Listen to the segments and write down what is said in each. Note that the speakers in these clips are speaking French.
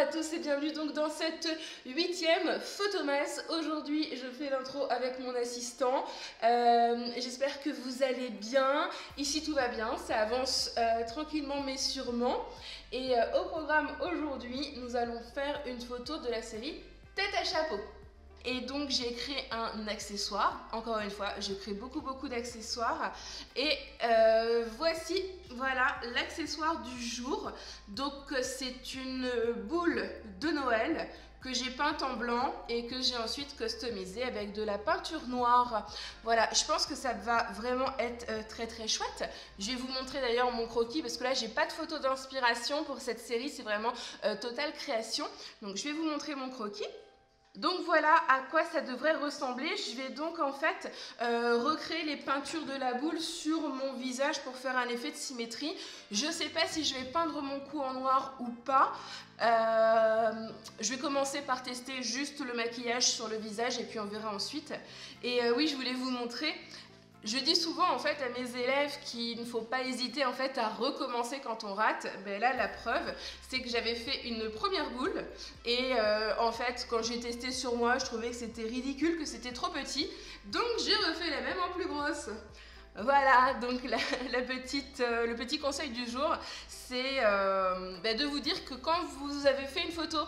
à tous et bienvenue donc dans cette 8e photomasse. Aujourd'hui je fais l'intro avec mon assistant. J'espère que vous allez bien. Ici tout va bien, ça avance tranquillement mais sûrement. Et au programme aujourd'hui, nous allons faire une photo de la série Tête à chapeau. Et donc j'ai créé un accessoire, encore une fois, j'ai créé beaucoup d'accessoires. Et voici, voilà l'accessoire du jour. Donc c'est une boule de Noël que j'ai peinte en blanc et que j'ai ensuite customisée avec de la peinture noire. Voilà, je pense que ça va vraiment être très chouette. Je vais vous montrer d'ailleurs mon croquis parce que là j'ai pas de photo d'inspiration pour cette série, c'est vraiment totale création. Donc je vais vous montrer mon croquis. Donc voilà à quoi ça devrait ressembler. Je vais donc en fait recréer les peintures de la boule sur mon visage pour faire un effet de symétrie. Je ne sais pas si je vais peindre mon cou en noir ou pas. Je vais commencer par tester juste le maquillage sur le visage et puis on verra ensuite. Et oui, je voulais vous montrer. Je dis souvent en fait à mes élèves qu'il ne faut pas hésiter en fait à recommencer quand on rate. Ben là la preuve c'est que j'avais fait une première boule et en fait quand j'ai testé sur moi je trouvais que c'était ridicule, que c'était trop petit, donc j'ai refait la même en plus grosse. Voilà, donc le petit conseil du jour, c'est de vous dire que quand vous avez fait une photo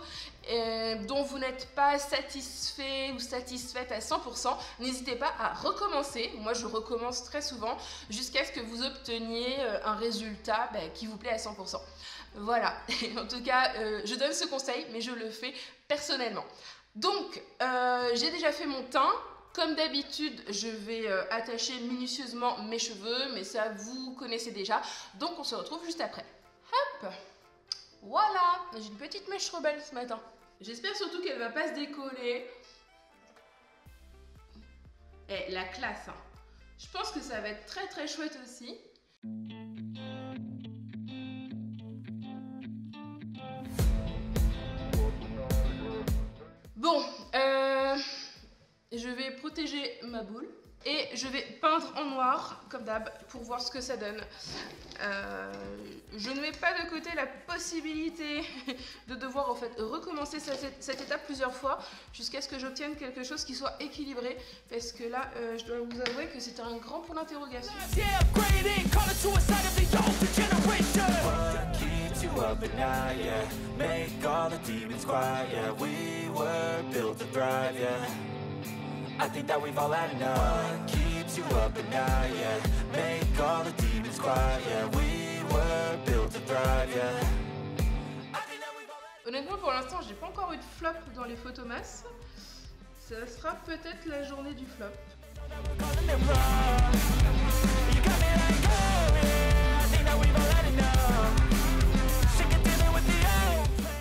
dont vous n'êtes pas satisfait ou satisfaite à 100%, n'hésitez pas à recommencer. Moi, je recommence très souvent jusqu'à ce que vous obteniez un résultat qui vous plaît à 100%. Voilà, en tout cas, je donne ce conseil, mais je le fais personnellement. Donc, j'ai déjà fait mon teint. Comme d'habitude, je vais attacher minutieusement mes cheveux, mais ça, vous connaissez déjà. Donc, on se retrouve juste après. Hop! Voilà! J'ai une petite mèche rebelle ce matin. J'espère surtout qu'elle va pas se décoller. Et la classe, hein. Je pense que ça va être très chouette aussi. Bon, je vais protéger ma boule et je vais peindre en noir comme d'hab pour voir ce que ça donne. Je ne mets pas de côté la possibilité de devoir en fait recommencer cette étape plusieurs fois jusqu'à ce que j'obtienne quelque chose qui soit équilibré, parce que là je dois vous avouer que c'est un grand point d'interrogation. Up at night, yeah. Make all the demons quiet, yeah. We were built to thrive, yeah. I think that we've all had enough. What keeps you up at night, yeah. Make all the demons quiet, yeah. We were built to thrive, yeah. Honnêtement, pour l'instant, j'ai pas encore eu de flop dans les photomasses. Ça sera peut-être la journée du flop.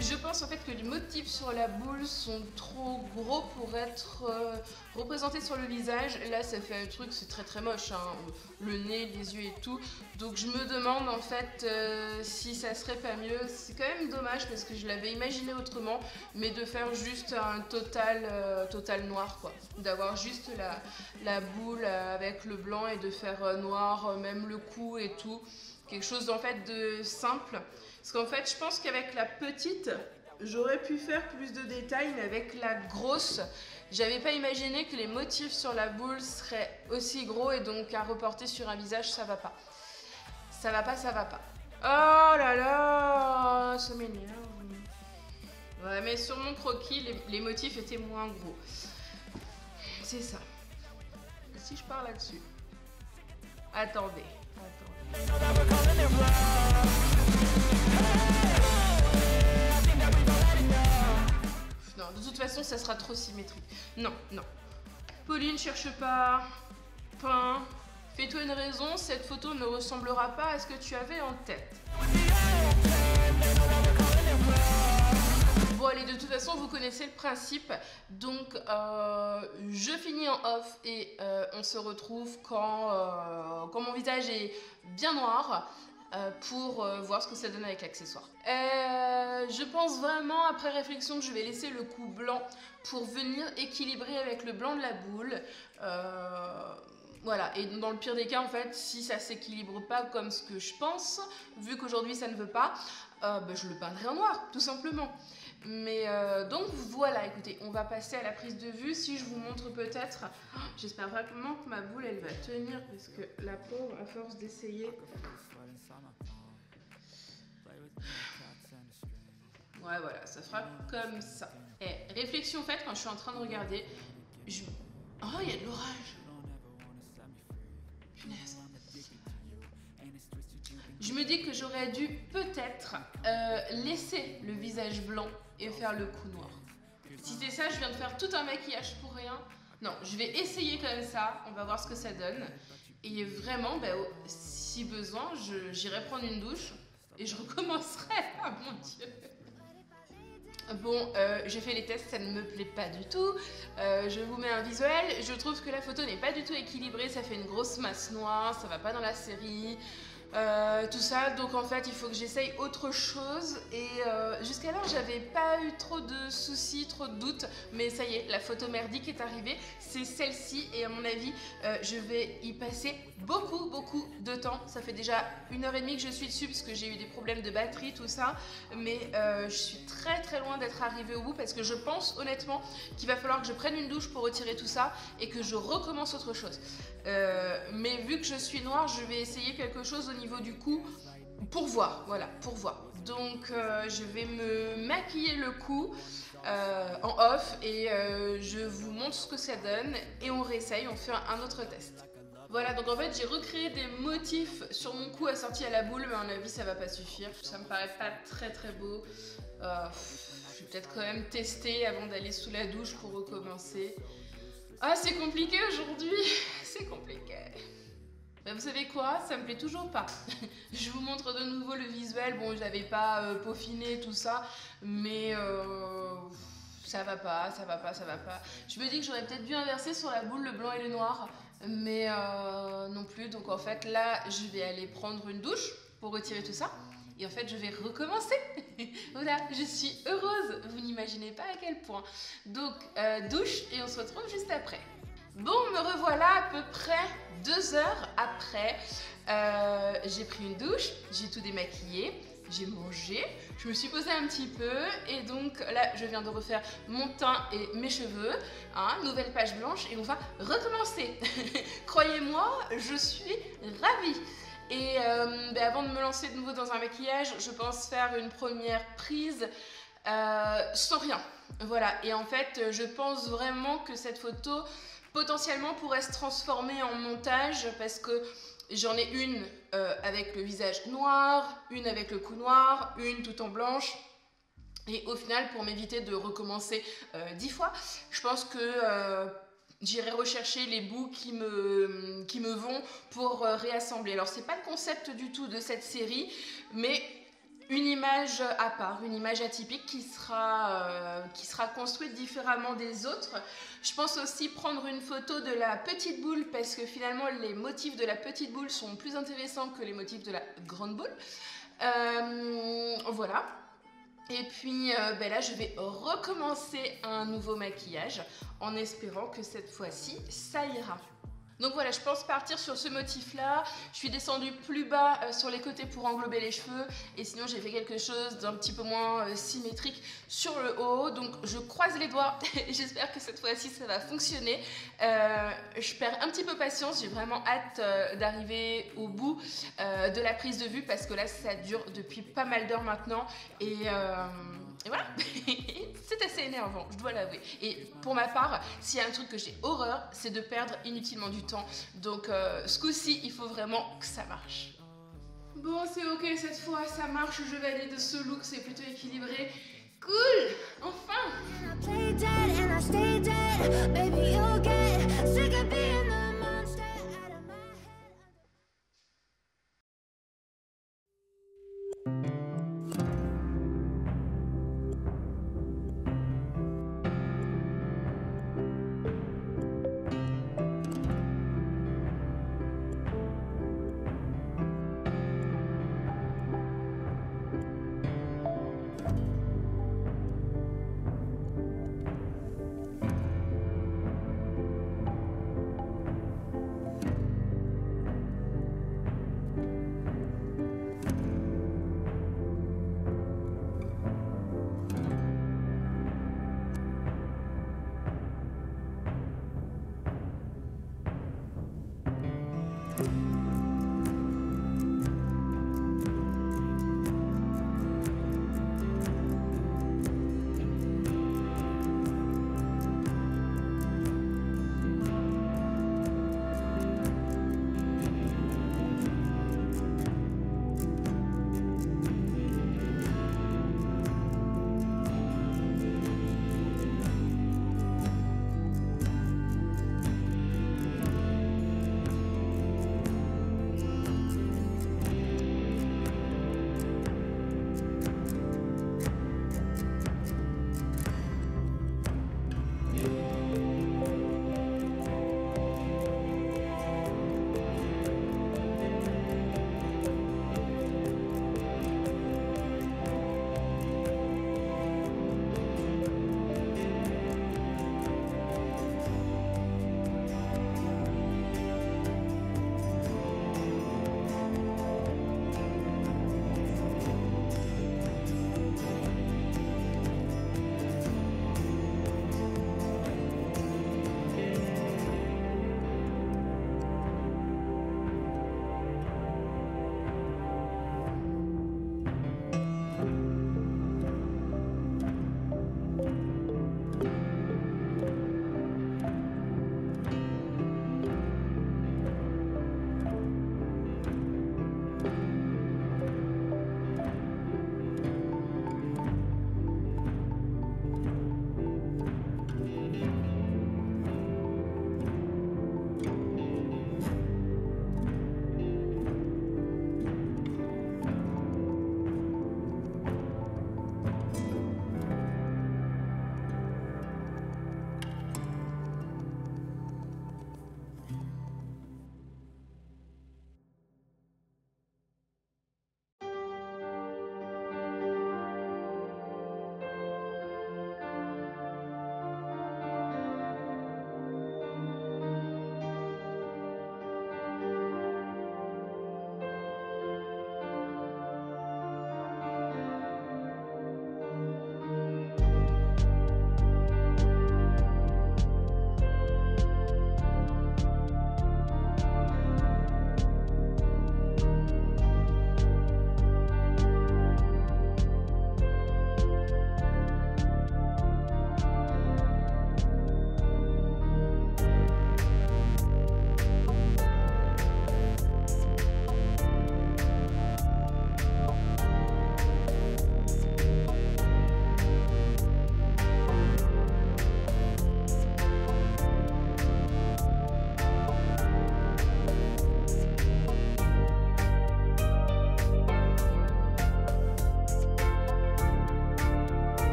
Je pense en fait que les motifs sur la boule sont trop gros pour être représentés sur le visage. Là ça fait un truc, c'est très moche, hein. Le nez, les yeux et tout. Donc je me demande en fait si ça serait pas mieux. C'est quand même dommage parce que je l'avais imaginé autrement, mais de faire juste un total noir quoi. D'avoir juste la boule avec le blanc et de faire noir, même le cou et tout. Quelque chose en fait de simple. Parce qu'en fait, je pense qu'avec la petite, j'aurais pu faire plus de détails, mais avec la grosse, j'avais pas imaginé que les motifs sur la boule seraient aussi gros et donc à reporter sur un visage, ça va pas. Ça va pas. Oh là là, ça m'énerve. Ouais, mais sur mon croquis, les motifs étaient moins gros. C'est ça. Et si je pars là-dessus? Attendez. Non, de toute façon, ça sera trop symétrique. Non. Pauline, cherche pas. Peins. Fais-toi une raison, cette photo ne ressemblera pas à ce que tu avais en tête. Bon allez, de toute façon, vous connaissez le principe. Donc, je finis en off et on se retrouve quand mon visage est bien noir. Pour voir ce que ça donne avec l'accessoire. Je pense vraiment, après réflexion, que je vais laisser le cou blanc pour venir équilibrer avec le blanc de la boule. Voilà, et dans le pire des cas, en fait, si ça s'équilibre pas comme ce que je pense, vu qu'aujourd'hui ça ne veut pas, je le peindrai en noir, tout simplement. Mais donc voilà, écoutez, on va passer à la prise de vue. Si je vous montre peut-être, j'espère vraiment que ma boule elle va tenir parce que la pauvre, à force d'essayer. Ouais, voilà, ça fera comme ça. Et réflexion faite quand je suis en train de regarder. Oh, il y a de l'orage. Punaise. Je me dis que j'aurais dû peut-être laisser le visage blanc et faire le cou noir. Si c'est ça, je viens de faire tout un maquillage pour rien. Non, je vais essayer comme ça, on va voir ce que ça donne. Et vraiment, si besoin, j'irai prendre une douche et je recommencerai. Ah mon Dieu. Bon, j'ai fait les tests, ça ne me plaît pas du tout. Je vous mets un visuel. Je trouve que la photo n'est pas du tout équilibrée. Ça fait une grosse masse noire, ça va pas dans la série. Tout ça, donc en fait il faut que j'essaye autre chose et jusqu'à là j'avais pas eu trop de soucis, trop de doutes, mais ça y est, la photo merdique est arrivée, c'est celle-ci et à mon avis je vais y passer beaucoup de temps. Ça fait déjà 1h30 que je suis dessus parce que j'ai eu des problèmes de batterie, tout ça, mais je suis très loin d'être arrivée au bout parce que je pense honnêtement qu'il va falloir que je prenne une douche pour retirer tout ça et que je recommence autre chose. Mais vu que je suis noire, je vais essayer quelque chose au niveau du cou pour voir, voilà, pour voir. Donc je vais me maquiller le cou en off et je vous montre ce que ça donne et on réessaye, on fait un autre test. Voilà, donc en fait j'ai recréé des motifs sur mon cou assortis à la boule, mais à mon avis ça va pas suffire, ça me paraît pas très beau. Je vais peut-être quand même tester avant d'aller sous la douche pour recommencer. Ah, c'est compliqué aujourd'hui, c'est compliqué. Vous savez quoi, ça me plaît toujours pas. Je vous montre de nouveau le visuel. Bon, j'avais pas peaufiné tout ça, mais ça va pas. Je me dis que j'aurais peut-être dû inverser sur la boule le blanc et le noir, mais non plus. Donc en fait là, je vais aller prendre une douche pour retirer tout ça. Et en fait, je vais recommencer. Voilà, je suis heureuse. Vous n'imaginez pas à quel point. Donc, douche et on se retrouve juste après. Bon, me revoilà à peu près 2 heures après. J'ai pris une douche, j'ai tout démaquillé, j'ai mangé, je me suis posée un petit peu et donc là, je viens de refaire mon teint et mes cheveux. Hein, nouvelle page blanche et on va recommencer. Croyez-moi, je suis ravie. Et avant de me lancer de nouveau dans un maquillage, je pense faire une première prise sans rien. Voilà, et en fait, je pense vraiment que cette photo potentiellement pourrait se transformer en montage parce que j'en ai une avec le visage noir, une avec le cou noir, une tout en blanche. Et au final, pour m'éviter de recommencer 10 fois, je pense que j'irai rechercher les bouts qui me vont pour réassembler. Alors, c'est pas le concept du tout de cette série, mais une image à part, une image atypique qui sera construite différemment des autres. Je pense aussi prendre une photo de la petite boule parce que finalement, les motifs de la petite boule sont plus intéressants que les motifs de la grande boule. Voilà. Et puis là, je vais recommencer un nouveau maquillage en espérant que cette fois-ci, ça ira. Donc voilà, je pense partir sur ce motif-là. Je suis descendue plus bas sur les côtés pour englober les cheveux. Et sinon, j'ai fait quelque chose d'un petit peu moins symétrique sur le haut. Donc je croise les doigts. J'espère que cette fois-ci, ça va fonctionner. Je perds un petit peu patience. J'ai vraiment hâte d'arriver au bout de la prise de vue parce que là, ça dure depuis pas mal d'heures maintenant. Et voilà, c'est assez énervant, je dois l'avouer. Et pour ma part, s'il y a un truc que j'ai horreur, c'est de perdre inutilement du temps. Donc ce coup-ci, il faut vraiment que ça marche. Bon, c'est ok cette fois, ça marche, je valide ce look, c'est plutôt équilibré. Cool, enfin.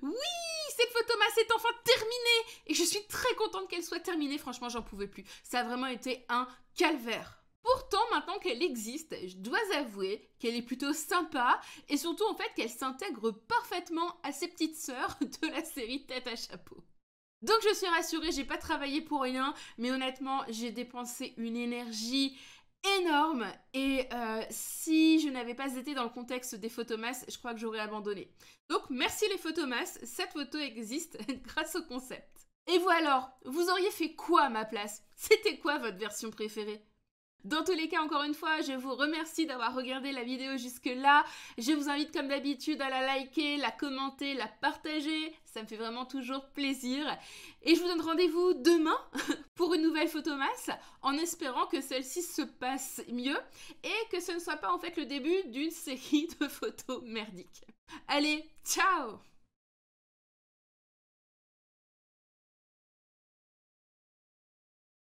Oui, cette photomasse est enfin terminée et je suis très contente qu'elle soit terminée. Franchement, j'en pouvais plus. Ça a vraiment été un calvaire. Pourtant, maintenant qu'elle existe, je dois avouer qu'elle est plutôt sympa et surtout en fait qu'elle s'intègre parfaitement à ses petites sœurs de la série Tête à chapeau. Donc je suis rassurée, j'ai pas travaillé pour rien, mais honnêtement, j'ai dépensé une énergie énorme et si je n'avais pas été dans le contexte des photomasses, je crois que j'aurais abandonné. Donc merci les photomasses, cette photo existe grâce au concept. Et vous alors, vous auriez fait quoi à ma place? C'était quoi votre version préférée? Dans tous les cas, encore une fois, je vous remercie d'avoir regardé la vidéo jusque-là. Je vous invite comme d'habitude à la liker, la commenter, la partager. Ça me fait vraiment toujours plaisir. Et je vous donne rendez-vous demain pour une nouvelle photomasse, en espérant que celle-ci se passe mieux et que ce ne soit pas en fait le début d'une série de photos merdiques. Allez, ciao!